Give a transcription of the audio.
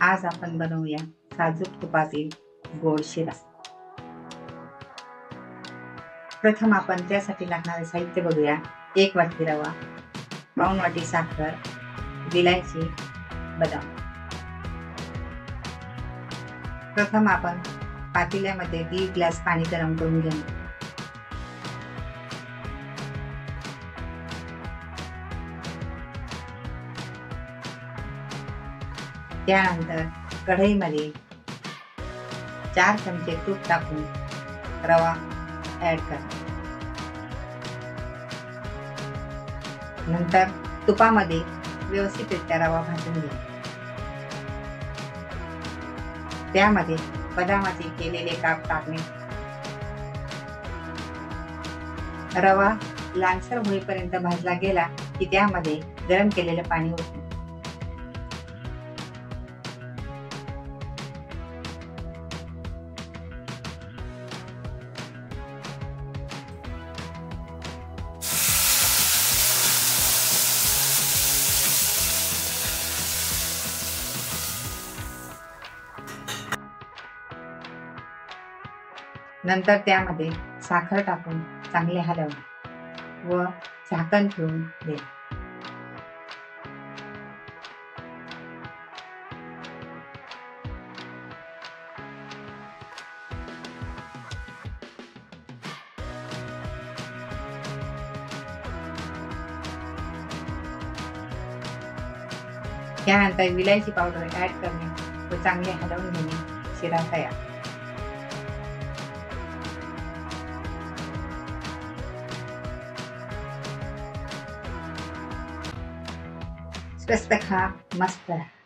आज आपण बनवूया साजूक तुपातील गोड शिरा। प्रथम आपण त्यासाठी लागणारे साहित्य बघूया। 1 वाटी रवा, पाऊण वाटी साखर, विलायची, बदाम। प्रथम आपण पातेल्यामध्ये 1.5 ग्लास पाणी गरम करून घेऊ। त्यानंतर कढईमध्ये 4 चमचे तूप टाकून रवा ऍड करा। नंतर तुपामध्ये व्यवस्थितरित्या रवा भाजून घ्या। त्यामध्ये बदामाचे केलेले काप टाकणे। रवा लालसर होईपर्यंत भाजला गेला की त्यामध्ये गरम केलेले पाणी ओतणे। नंतर त्यामध्ये साखर टाकून चांगले हलवणे व झाकण ठेवून द्या। त्यानंतर विलायची पावडर ऍड करणे व चांगले हलवून घेणे। शिरा तयार। स्वस्त खा, मस्त रहा।